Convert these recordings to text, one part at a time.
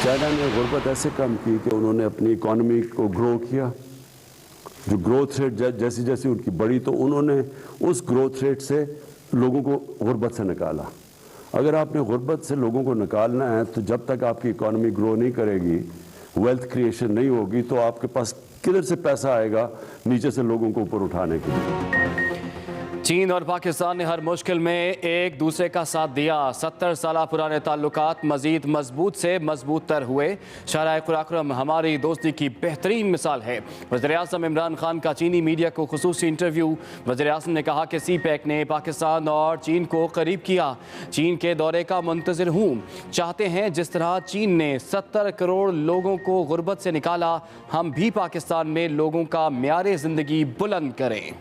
China ने गुर्बत ऐसे कम की कि उन्होंने अपनी इकॉनमी को ग्रो किया। जो ग्रोथ रेट जैसी जैसी उनकी बढ़ी तो उन्होंने उस ग्रोथ रेट से लोगों को गुर्बत से निकाला। अगर आपने गुर्बत से लोगों को निकालना है तो जब तक आपकी इकॉनमी ग्रो नहीं करेगी, वेल्थ क्रिएशन नहीं होगी, तो आपके पास किधर से पैसा आएगा नीचे से लोगों को ऊपर उठाने के लिए। चीन और पाकिस्तान ने हर मुश्किल में एक दूसरे का साथ दिया। 70 साल पुराने ताल्लुकात मजीद मजबूत से मजबूत तर हुए। शाहराह खुराक्रम हमारी दोस्ती की बेहतरीन मिसाल है। वज़ीर-ए-आज़म इमरान खान का चीनी मीडिया को खुसूसी इंटरव्यू। वज़ीर-ए-आज़म ने कहा कि CPEC ने पाकिस्तान और चीन को करीब किया। चीन के दौरे का मुंतज़िर हूँ। चाहते हैं जिस तरह चीन ने 70 करोड़ लोगों को गुर्बत से निकाला, हम भी पाकिस्तान में लोगों का म्यारे ज़िंदगी बुलंद करें।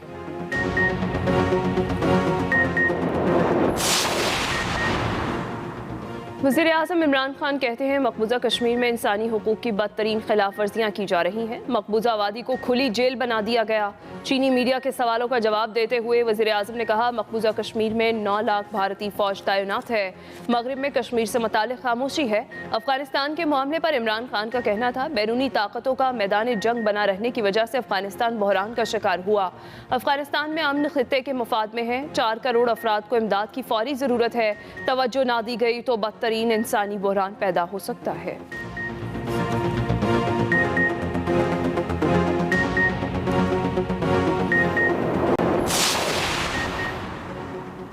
वज़ीर-ए-आज़म इमरान खान कहते हैं मकबूजा कश्मीर में इंसानी हुकूक की बदतरीन खिलाफ वर्जियाँ की जा रही हैं। मकबूजा वादी को खुली जेल बना दिया गया। चीनी मीडिया के सवालों का जवाब देते हुए वज़ीर-ए-आज़म ने कहा मकबूजा कश्मीर में 9 लाख भारतीय फौज तैनात है। मगरिब में कश्मीर से मुताल्लिक़ खामोशी है। अफगानिस्तान के मामले पर इमरान खान का कहना था बैरूनी ताकतों का मैदान जंग बना रहने की वजह से अफगानिस्तान बहरान का शिकार हुआ। अफगानिस्तान में अमन खित्ते के मफाद में है। 4 करोड़ अफराद को इमदाद की फौरी ज़रूरत है। तवज्जो ना दी गई तो बदतरीन इंसानी बहरान पैदा हो सकता है।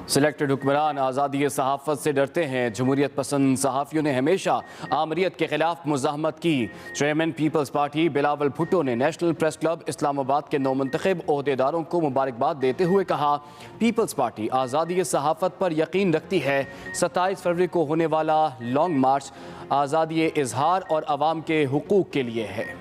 सिलेक्टेड हुक्मरान आज़ादी सहाफ़त से डरते हैं। जमहूरियत पसंद सहाफ़ियों ने हमेशा आमरीत के खिलाफ मुज़ाहमत की। चेयरमैन पीपल्स पार्टी बिलावल भुट्टो ने नेशनल प्रेस क्लब इस्लामाबाद के नौमुंतखब ओहदेदारों को मुबारकबाद देते हुए कहा पीपल्स पार्टी आज़ादी सहाफ़त पर यकीन रखती है। 27 फरवरी को होने वाला लॉन्ग मार्च आज़ादी इजहार और अवाम के हुकूक के लिए है।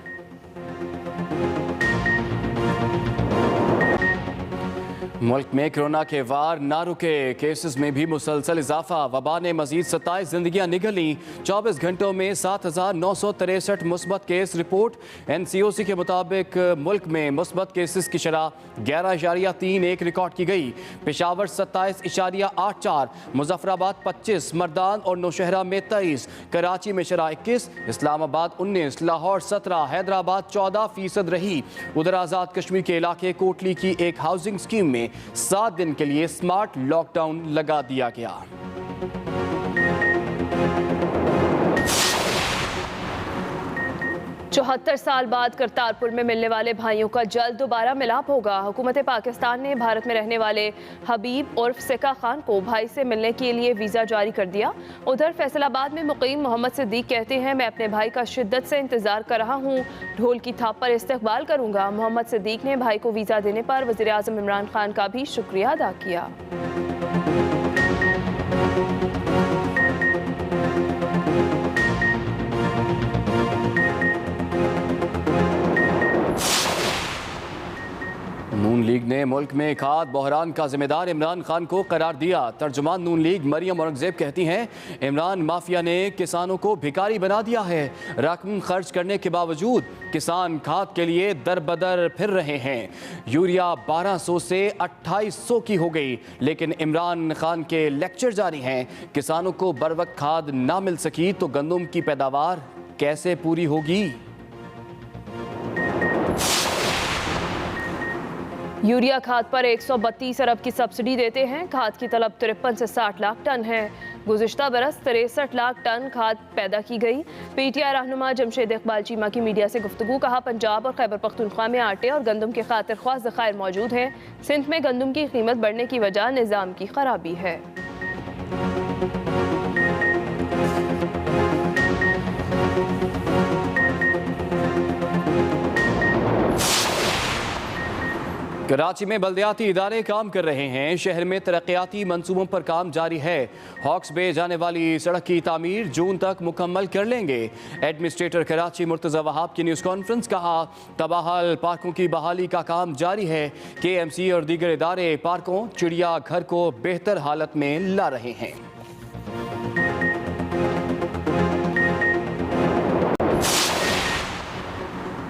मुल्क में कोरोना के वार ना रुके। केसेस में भी मुसलसल इजाफा। वबा ने मजीद 27 जिंदगियां निगली। 24 घंटों में 7,963 मुस्बत केस रिपोर्ट। NCOC के मुताबिक मुल्क में मुस्बत केसेस की शरह 11.31 रिकॉर्ड की गई। पेशावर 27.84, मुजफ्फराबाद 25, मर्दान और नौशहरा में 23, कराची में शरह 21, इस्लामाबाद 19, लाहौर 17, हैदराबाद 14% रही। उधर आज़ाद कश्मीर के इलाके कोटली की एक हाउसिंग स्कीम में 7 दिन के लिए स्मार्ट लॉकडाउन लगा दिया गया। 74 साल बाद करतारपुर में मिलने वाले भाइयों का जल्द दोबारा मिलाप होगा। हुकूमत पाकिस्तान ने भारत में रहने वाले हबीब उर्फ सिका खान को भाई से मिलने के लिए वीज़ा जारी कर दिया। उधर फैसलाबाद में मुकीम मोहम्मद सिद्दीक कहते हैं मैं अपने भाई का शिद्दत से इंतजार कर रहा हूँ, ढोल की थाप पर इस्तकबाल करूँगा। मोहम्मद सिद्दीक ने भाई को वीज़ा देने पर वज़ीर-ए-आज़म इमरान खान का भी शुक्रिया अदा किया। नून लीग ने मुल्क में खाद बहरान का जिम्मेदार इमरान खान को करार दिया। तर्जुमान नून लीग मरियम औरंगजेब कहती हैं इमरान माफिया ने किसानों को भिखारी बना दिया है। रकम खर्च करने के बावजूद किसान खाद के लिए दर बदर फिर रहे हैं। यूरिया 1200 से 2800 की हो गई, लेकिन इमरान खान के लेक्चर जारी हैं। किसानों को बर वक्त खाद ना मिल सकी तो गंदम की पैदावार कैसे पूरी होगी। यूरिया खाद पर 132 अरब की सब्सिडी देते हैं। खाद की तलब 53 से 60 लाख टन है। गुज़िश्ता बरस 63 लाख टन खाद पैदा की गई। PTI रहनुमा जमशेद इकबाल चीमा की मीडिया से गुफ्तगू। कहा पंजाब और खैबर पख्तूनख्वा में आटे और गंदम के खातिर ख्वाह ज़खायर मौजूद हैं। सिंध में गंदम की कीमत बढ़ने की वजह निज़ाम की खराबी है। कराची में बल्दियाती इदारे काम कर रहे हैं। शहर में तरक्याती मंसूबों पर काम जारी है। हॉक्स बे जाने वाली सड़क की तामीर जून तक मुकम्मल कर लेंगे। एडमिनिस्ट्रेटर कराची मुर्तज़ा वहाब की न्यूज़ कॉन्फ्रेंस। कहा तबाहल पार्कों की बहाली का काम जारी है। KMC और दीगर इदारे पार्कों चिड़िया घर को बेहतर हालत में ला रहे हैं।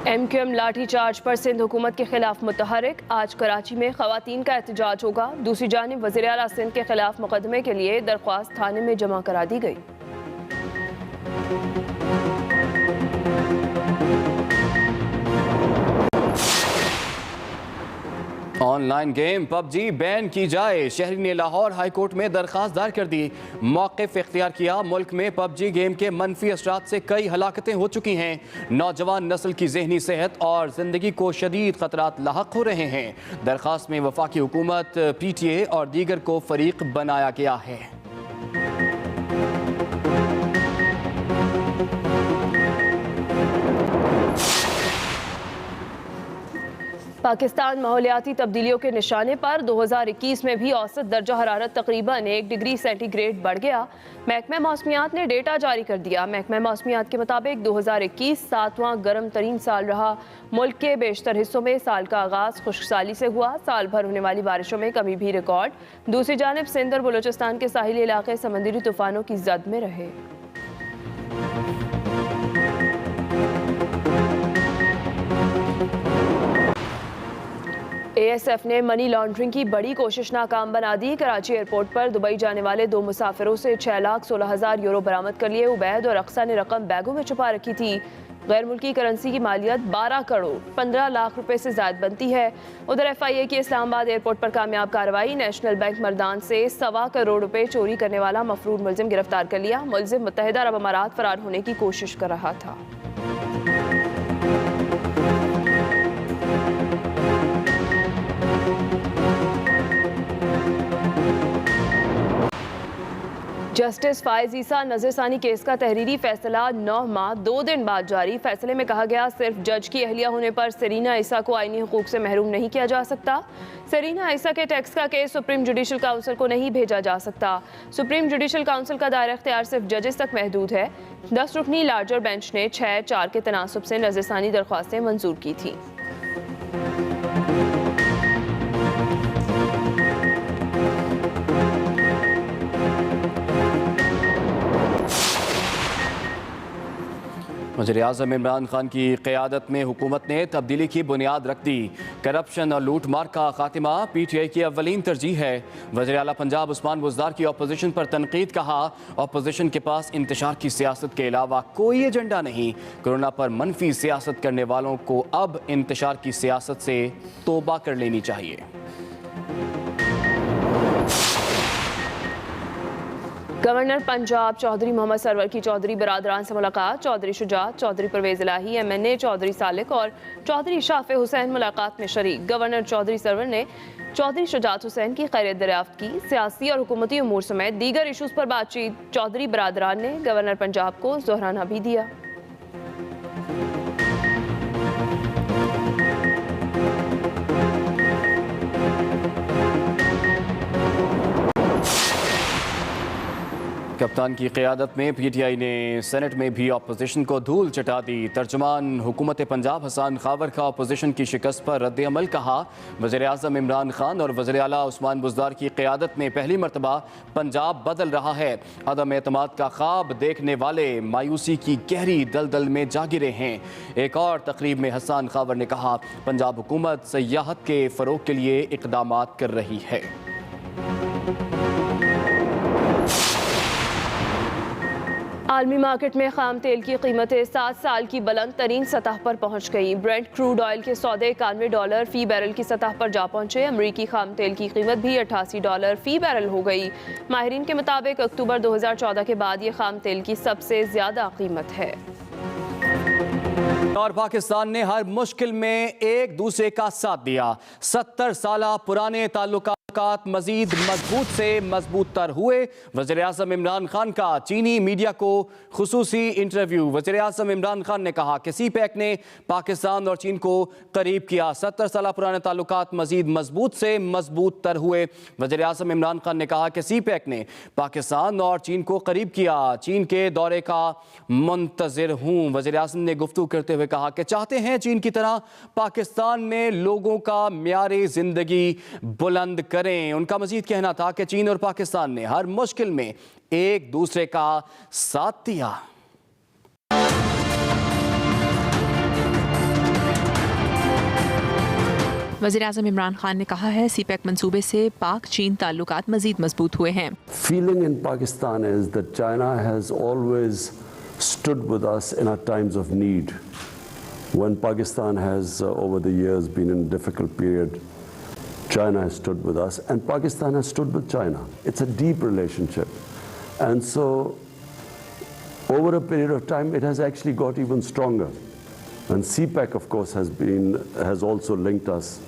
MQM लाठी चार्ज पर सिंध हुकूमत के खिलाफ मुतहरिक। आज कराची में खवातीन का एहतजाज होगा। दूसरी जानिब वज़ीर आला सिंध के खिलाफ मुकदमे के लिए दरख्वास्त थाने में जमा करा दी गई। ऑनलाइन गेम पबजी बैन की जाए, शहरी ने लाहौर हाई कोर्ट में दरखास्त दायर कर दी। मौक़िफ़ इख्तियार किया, मुल्क में पबजी गेम के मनफी असरात से कई हलाकतें हो चुकी हैं। नौजवान नस्ल की जहनी सेहत और ज़िंदगी को शदीद ख़तरात लाहक हो रहे हैं। दरखास्त में वफाकी हुकूमत, PTA और दीगर को फरीक बनाया गया है। पाकिस्तान माहौलियाती तब्दीलियों के निशाने पर 2021 में भी औसत दर्जा हरारत तकरीबन 1 डिग्री सेंटीग्रेड बढ़ गया। महकमा मौसमियात ने डेटा जारी कर दिया। महकमा मौसमियात के मुताबिक 2021 7वां गर्म तरीन साल रहा। मुल्क के बेशतर हिस्सों में साल का आगाज खुश्कसाली से हुआ। साल भर होने वाली बारिशों में कमी भी रिकॉर्ड। दूसरी जानिब सिंध और बलूचिस्तान के साहिली इलाके समंदरी तूफानों की जद में रहे। ASF ने मनी लॉन्ड्रिंग की बड़ी कोशिश नाकाम बना दी। कराची एयरपोर्ट पर दुबई जाने वाले 2 मुसाफिरों से 6,16,000 यूरो बरामद कर लिए। उबैद और अक्सा ने रकम बैगों में छुपा रखी थी। गैर मुल्की करेंसी की मालियत 12 करोड़ 15 लाख रुपए से ज्यादा बनती है। उधर FIA की इस्लामाबाद एयरपोर्ट पर कामयाब कार्रवाई। नेशनल बैंक मर्दान से 1.25 करोड़ रुपए चोरी करने वाला मफरूर मुलजिम गिरफ्तार कर लिया। मुलजिम मुत्तहिदा अरब अमारात फरार होने की कोशिश कर रहा था। जस्टिस फायज ईसा नजरसानी केस का तहरीरी फैसला 9 माह 2 दिन बाद जारी। फैसले में कहा गया, सिर्फ जज की अहलिया होने पर सेरीना ईसा को आईनी हुकूक से महरूम नहीं किया जा सकता। सेरीना ईसा के टैक्स का केस सुप्रीम जुडिशल काउंसिल को नहीं भेजा जा सकता। सुप्रीम जुडिशल काउंसिल का दायरा इख्तियार सिर्फ जजेस तक महदूद है। 10 रुकनी लार्जर बेंच ने 6-4 के तनासुब से नजरसानी दरख्वास्तें मंजूर की थी। वज़ीर-ए-आज़म इमरान खान की क़यादत में हुकूमत ने तब्दीली की बुनियाद रख दी। करप्शन और लूट मार का खात्मा PTI की अव्वलीन तरजीह है। वज़ीर आला पंजाब उस्मान बुज़दार की अपोजिशन पर तनकीद। कहा, अपोजिशन के पास इंतशार की सियासत के अलावा कोई एजेंडा नहीं। कोरोना पर मनफी सियासत करने वालों को अब इंतशार की सियासत से तौबा कर लेनी चाहिए। गवर्नर पंजाब चौधरी मोहम्मद सरवर की चौधरी बिरादरान से मुलाकात। चौधरी शुजात, चौधरी परवेज इलाही, MNA चौधरी सालिक और चौधरी शाफे हुसैन मुलाकात में शरीक। गवर्नर चौधरी सरवर ने चौधरी शुजात हुसैन की खैरियत दरियाफ्त की। सियासी और हुकूमती उमूर समेत दीगर इशूज़ पर बातचीत। चौधरी बिरादरान ने गवर्नर पंजाब को जोहराना भी दिया। कप्तान की क़यादत में PTI ने सेनेट में भी अपोजिशन को धूल चटा दी। तर्जुमान हुकूमत पंजाब हसन खावर का अपोजिशन की शिकस्त पर रद्द अमल। कहा, वज़ीर-ए-आज़म इमरान खान और वज़ीर आला उस्मान बुज़दार की क़यादत में पहली मरतबा पंजाब बदल रहा है। अदम एतमाद का ख्वाब देखने वाले मायूसी की गहरी दलदल में जा गिरे हैं। एक और तकरीब में हसन खावर ने कहा, पंजाब हुकूमत सयाहत के फ़रोग के लिए इक़दामात कर रही है। आलमी मार्केट में खाम तेल की कीमतें 7 साल की बुलंद तरीन सतह पर पहुंच गई। ब्रेंट क्रूड ऑयल के सौदे $91 फी बैरल की सतह पर जा पहुंचे। अमरीकी खाम तेल की कीमत भी $88 फी बैरल हो गई। माहिरीन के मुताबिक अक्टूबर 2014 के बाद ये खाम तेल की सबसे ज्यादा कीमत है। और पाकिस्तान ने हर मुश्किल में एक दूसरे का साथ दिया। 70 साल पुराने ताल्लुकात मजीद मजबूत से मजबूत तर हुए। वज़ीर-ए-आज़म इमरान खान का चीनी मीडिया को खुसूसी इंटरव्यू। वज़ीर-ए-आज़म इमरान खान ने कहा कि CPEC ने पाकिस्तान और चीन को करीब किया। 70 साल पुराने ताल्लुकात मजीद मजबूत से मजबूत तर हुए। वज़ीर-ए-आज़म इमरान खान ने कहा कि CPEC ने पाकिस्तान और चीन को करीब किया। चीन के दौरे का मुंतज़िर हूँ। वज़ीर-ए-आज़म ने गुफ्तगू करते हुए कहा कि चाहते हैं चीन की तरह पाकिस्तान में लोगों का म्यारे ज़िंदगी बुलंद करें। उनका मजीद कहना था कि चीन और पाकिस्तान ने हर मुश्किल में एक दूसरे का साथ दिया। वज़ीर-ए-आज़म इमरान खान ने कहा है, CPEC मंसूबे से पाक चीन ताल्लुकात मजीद मजबूत हुए हैं। Feeling in Pakistan is that China has always stood with us in our times of need. When Pakistan has over the years been in a difficult period, China has stood with us and Pakistan has stood with China. It's a deep relationship. And so over a period of time, it has actually got even stronger. And CPEC, of course, has also linked us,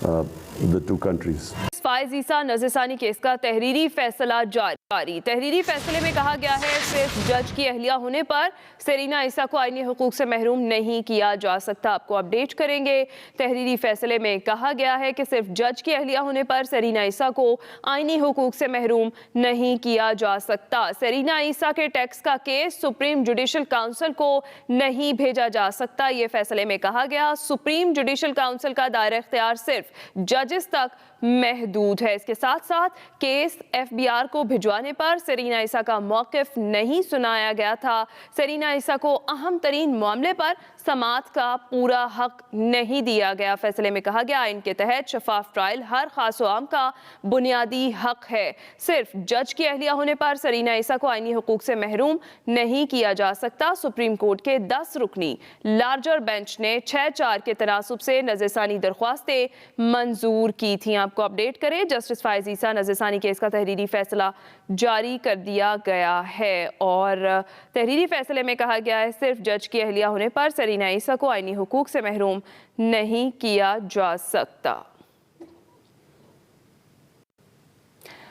the two countries. Faez Isa नज़रसानी case का तहरीरी फैसला जारी। तहरीरी फैसले में कहा गया है सिर्फ जज की अहलिया होने पर सेरीना ईसा को आईनी हुकूक से महरूम नहीं किया जा सकता। आपको अपडेट करेंगे। तहरीरी फैसले में कहा गया है कि सिर्फ जज की अहलिया होने पर सेरीना ईसा को आईनी हुकूक से महरूम नहीं किया जा सकता। सेरीना ईसा के टैक्स का केस सुप्रीम जुडिशल काउंसिल को नहीं भेजा जा सकता। ये फैसले में कहा गया सुप्रीम जुडिशल काउंसिल का दायरा इख्तियार सिर्फ जजेस तक महदूद है। इसके साथ साथ केस एफबीआर को भिजवाने पर सेरीना ईसा का मौकिफ नहीं सुनाया गया था। सेरीना ईसा को अहम तरीन मामले पर समाअत का पूरा हक नहीं दिया गया। फैसले में कहा गया आइन के तहत शफाफ ट्रायल हर खास व आम का बुनियादी हक है। सिर्फ जज की अहलिया होने पर सेरीना ईसा को आईनी हुकूक से महरूम नहीं किया जा सकता। सुप्रीम कोर्ट के 10 रुकनी लार्जर बेंच ने 6-4 के तनासुब से नज़रसानी दरख्वास्तें मंजूर की थी। आपको अपडेट करें, जस्टिस फायज ईसा नज़रसानी केस का तहरीरी फैसला जारी कर दिया गया है और तहरीरी फैसले में कहा गया है सिर्फ जज की अहलिया होने पर सेरीना ईसा को आईनी हुकूक से महरूम नहीं किया जा सकता।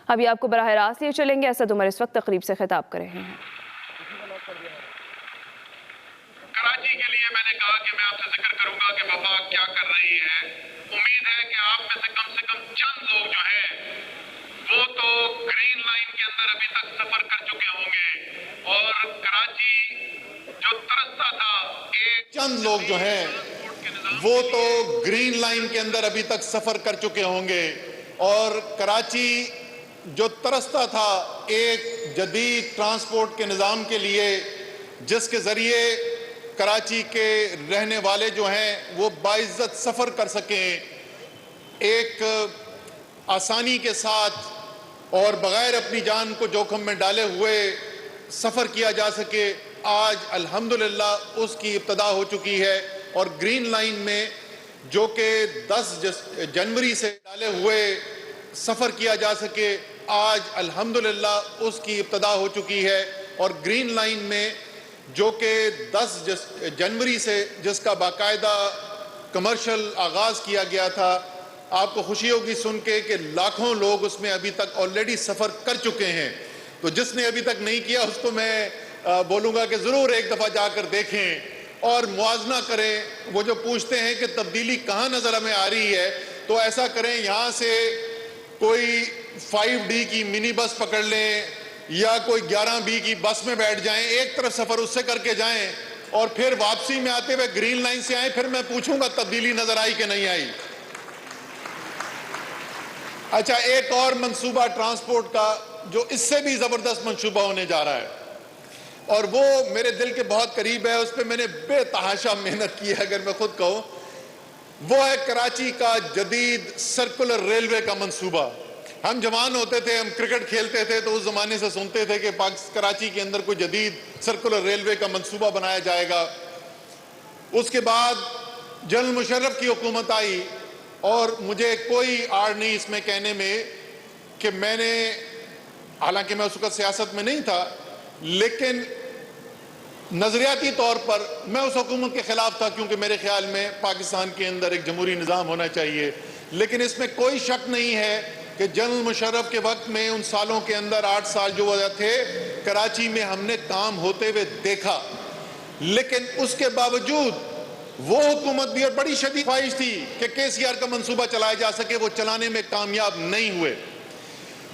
अभी आपको बराह रास्त लिए चलेंगे। असद उमर इस वक्त तकरीब से खिताब कर रहे हैं। कराची के लिए मैंने कहा कि मैं आपसे जिक्र करूंगा कि वफाक क्या कर रही है। उम्मीद है कि आप में से कम चंद लोग जो हैं वो तो ग्रीन लाइन के अंदर अभी तक सफर कर चुके होंगे और कराची जो तरसता था, एक चंद लोग जो हैं वो तो ग्रीन लाइन के अंदर अभी तक सफर कर चुके होंगे और कराची जो तरसता था एक जदीद ट्रांसपोर्ट के निज़ाम के लिए जिसके ज़रिए कराची के रहने वाले जो हैं वो बाइज्जत सफ़र कर सकें, एक आसानी के साथ और बग़ैर अपनी जान को जोखिम में डाले हुए सफ़र किया जा सके। आज अल्हम्दुलिल्लाह उसकी इब्तदा हो चुकी है और ग्रीन लाइन में जो कि 10 जनवरी से डाले हुए सफ़र किया जा सके, आज अल्हम्दुलिल्लाह उसकी इब्तदा हो चुकी है और ग्रीन लाइन में जो कि 10 जनवरी से जिसका बाकायदा कमर्शियल आगाज़ किया गया था, आपको खुशी होगी सुन के कि लाखों लोग उसमें अभी तक ऑलरेडी सफ़र कर चुके हैं। तो जिसने अभी तक नहीं किया उसको मैं बोलूँगा कि ज़रूर एक दफ़ा जाकर देखें और मुआजना करें। वो जो पूछते हैं कि तब्दीली कहाँ नज़र हमें आ रही है, तो ऐसा करें यहाँ से कोई 5D की मिनी बस पकड़ लें या कोई 11B की बस में बैठ जाएं, एक तरफ सफ़र उससे करके जाएं और फिर वापसी में आते हुए ग्रीन लाइन से आएं, फिर मैं पूछूंगा तब्दीली नज़र आई कि नहीं आई। अच्छा, एक और मंसूबा ट्रांसपोर्ट का जो इससे भी ज़बरदस्त मंसूबा होने जा रहा है और वो मेरे दिल के बहुत करीब है, उस पर मैंने बेतहाशा मेहनत की है अगर मैं खुद कहूँ, वो है कराची का जदीद सर्कुलर रेलवे का मंसूबा। हम जवान होते थे, हम क्रिकेट खेलते थे तो उस ज़माने से सुनते थे कि कराची के अंदर कोई जदीद सर्कुलर रेलवे का मंसूबा बनाया जाएगा। उसके बाद जनरल मुशर्रफ की हुकूमत आई और मुझे कोई आड़ नहीं इसमें कहने में कि मैंने, हालांकि मैं उस वक्त सियासत में नहीं था, लेकिन नज़रियाती तौर पर मैं उस हुकूमत के ख़िलाफ़ था क्योंकि मेरे ख्याल में पाकिस्तान के अंदर एक जमहूरी निज़ाम होना चाहिए। लेकिन इसमें कोई शक नहीं है कि जनरल मुशर्रफ के वक्त में उन सालों के अंदर 8 साल जो वजह थे कराची में हमने काम होते हुए देखा, लेकिन उसके बावजूद वो हुकूमत भी और बड़ी शदीद ख्वाहिश थी कि KCR का मंसूबा चलाया जा सके, वो चलाने में कामयाब नहीं हुए।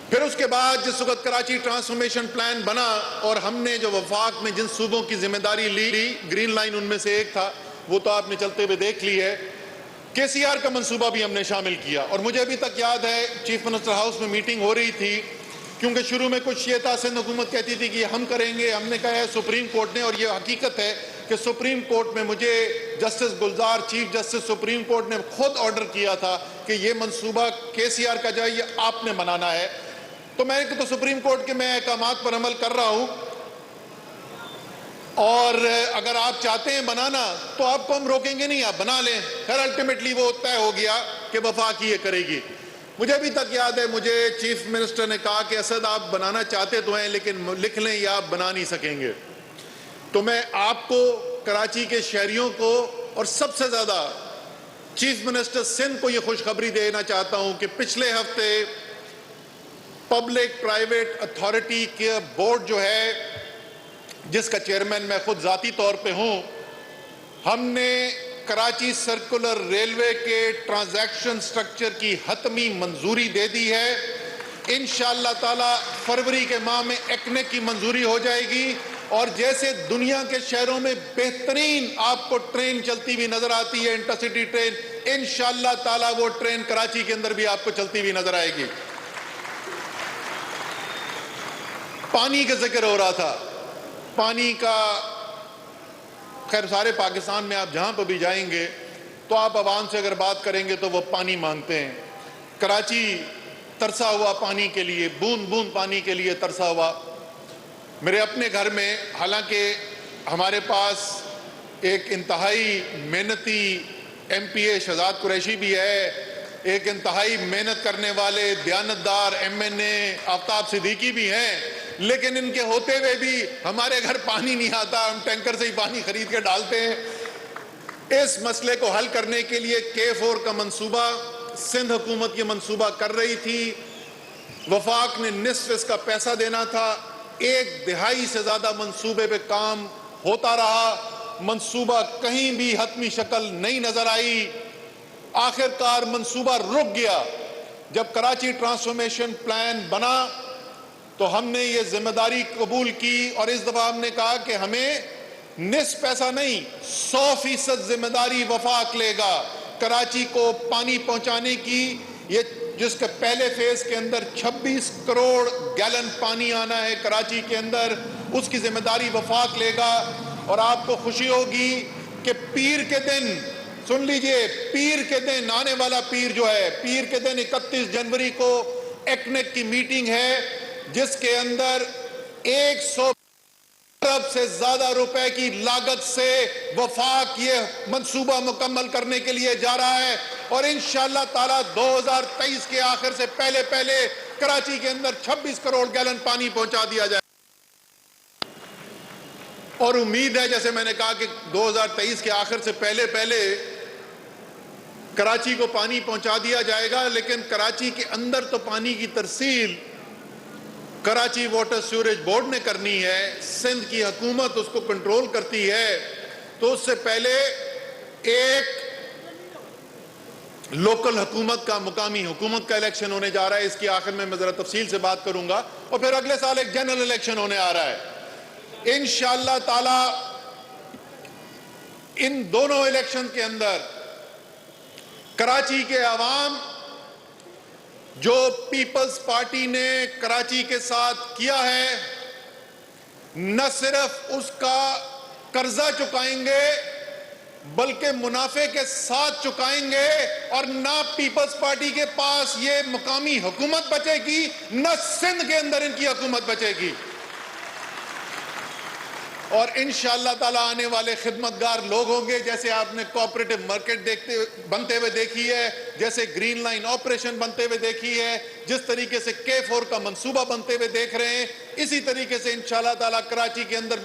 फिर उसके बाद जिस वक्त कराची ट्रांसफॉर्मेशन प्लान बना और हमने जो वफाक में जिन सूबों की जिम्मेदारी ली, ग्रीन लाइन उनमें से एक था, वो तो आपने चलते हुए देख ली है। KCR का मंसूबा भी हमने शामिल किया और मुझे अभी तक याद है चीफ मिनिस्टर हाउस में मीटिंग हो रही थी, क्योंकि शुरू में कुछ ये था, सिंध हुकूमत कहती थी कि हम करेंगे, हमने कहा है सुप्रीम कोर्ट ने, और ये हकीकत है कि सुप्रीम कोर्ट में मुझे जस्टिस गुलजार, चीफ जस्टिस सुप्रीम कोर्ट ने खुद ऑर्डर किया था कि ये मंसूबा KCR का जाए, ये आपने बनाना है। तो मैं तो सुप्रीम कोर्ट के मैं अहकामात पर अमल कर रहा हूँ और अगर आप चाहते हैं बनाना तो आपको हम रोकेंगे नहीं, आप बना लें। खैर अल्टीमेटली वो तय हो गया कि वफाक ही ये करेगी। मुझे अभी तक याद है, मुझे चीफ मिनिस्टर ने कहा कि असद आप बनाना चाहते तो हैं लेकिन लिख लें या आप बना नहीं सकेंगे। तो मैं आपको, कराची के शहरियों को और सबसे ज्यादा चीफ मिनिस्टर सिंध को यह खुशखबरी देना चाहता हूं कि पिछले हफ्ते पब्लिक प्राइवेट अथॉरिटी के बोर्ड जो है, जिसका चेयरमैन मैं खुद जाती तौर पे हूं, हमने कराची सर्कुलर रेलवे के ट्रांजैक्शन स्ट्रक्चर की हतमी मंजूरी दे दी है। इंशाअल्लाह ताला फरवरी के माह में एक्नेक की मंजूरी हो जाएगी और जैसे दुनिया के शहरों में बेहतरीन आपको ट्रेन चलती हुई नजर आती है, इंटरसिटी ट्रेन, इंशाअल्लाह ताला वो ट्रेन कराची के अंदर भी आपको चलती हुई नजर आएगी। पानी का जिक्र हो रहा था, पानी का, खैर सारे पाकिस्तान में आप जहां पर भी जाएंगे तो आप आवाम से अगर बात करेंगे तो वो पानी मांगते हैं। कराची तरसा हुआ पानी के लिए, बूंद बूंद पानी के लिए तरसा हुआ। मेरे अपने घर में, हालांकि हमारे पास एक इंतहाई मेहनती MPA शहजाद कुरैशी भी है, एक इंतहाई मेहनत करने वाले दयानतदार MNA आफ्ताब सिद्दीकी भी हैं, लेकिन इनके होते हुए भी हमारे घर पानी नहीं आता, हम टैंकर से ही पानी खरीद के डालते हैं। इस मसले को हल करने के लिए K4 का मंसूबा सिंध हुकूमत की मंसूबा कर रही थी। वफाक ने निस्फ इसका पैसा देना था, 1/2 से ज्यादा मंसूबे पे काम होता रहा, मंसूबा कहीं भी हतमी शक्ल नहीं नजर आई। आखिरकार मंसूबा रुक गया। जब कराची ट्रांसफॉर्मेशन प्लान बना तो हमने ये जिम्मेदारी कबूल की और इस दफा हमने कहा कि हमें निस्फ पैसा नहीं, 100% जिम्मेदारी वफाक लेगा कराची को पानी पहुंचाने की। ये जिसके पहले फेज के अंदर 26 करोड़ गैलन पानी आना है कराची के अंदर, उसकी जिम्मेदारी वफाक लेगा। और आपको खुशी होगी कि पीर के दिन, सुन लीजिए, पीर के दिन, आने वाला पीर जो है, पीर के दिन 31 जनवरी को एक्नेक की मीटिंग है जिसके अंदर 100 अरब से ज्यादा रुपए की लागत से वफाक ये मंसूबा मुकम्मल करने के लिए जा रहा है और इंशाअल्लाह ताला 2023 के आखिर से पहले पहले कराची के अंदर 26 करोड़ गैलन पानी पहुंचा दिया जाए। और उम्मीद है, जैसे मैंने कहा, कि 2023 के आखिर से पहले पहले कराची को पानी पहुंचा दिया जाएगा। लेकिन कराची के अंदर तो पानी की तरसील कराची वाटर सीवरेज बोर्ड ने करनी है, सिंध की हुकूमत उसको कंट्रोल करती है। तो उससे पहले एक लोकल हुकूमत का, मुकामी हुकूमत का इलेक्शन होने जा रहा है। इसकी आखिर में मैं जरा तफसील से बात करूंगा। और फिर अगले साल एक जनरल इलेक्शन होने आ रहा है। इंशाअल्लाह ताला इन दोनों इलेक्शन के अंदर कराची के अवाम, जो पीपल्स पार्टी ने कराची के साथ किया है, न सिर्फ उसका कर्जा चुकाएंगे बल्कि मुनाफे के साथ चुकाएंगे। और ना पीपल्स पार्टी के पास ये मुकामी हुकूमत बचेगी, न सिंध के अंदर इनकी हुकूमत बचेगी। और इंशाअल्लाह ताला आने वाले खिदमतगार लोग होंगे, जैसे आपने कोऑपरेटिव मार्केट बनते हुए देखी है, जैसे ग्रीन लाइन ऑपरेशन बनते हुए देखी है, जिस तरीके से K4 का मंसूबा बनते हुए देख रहे हैं, इसी तरीके से इंशाअल्लाह ताला कराची के अंदर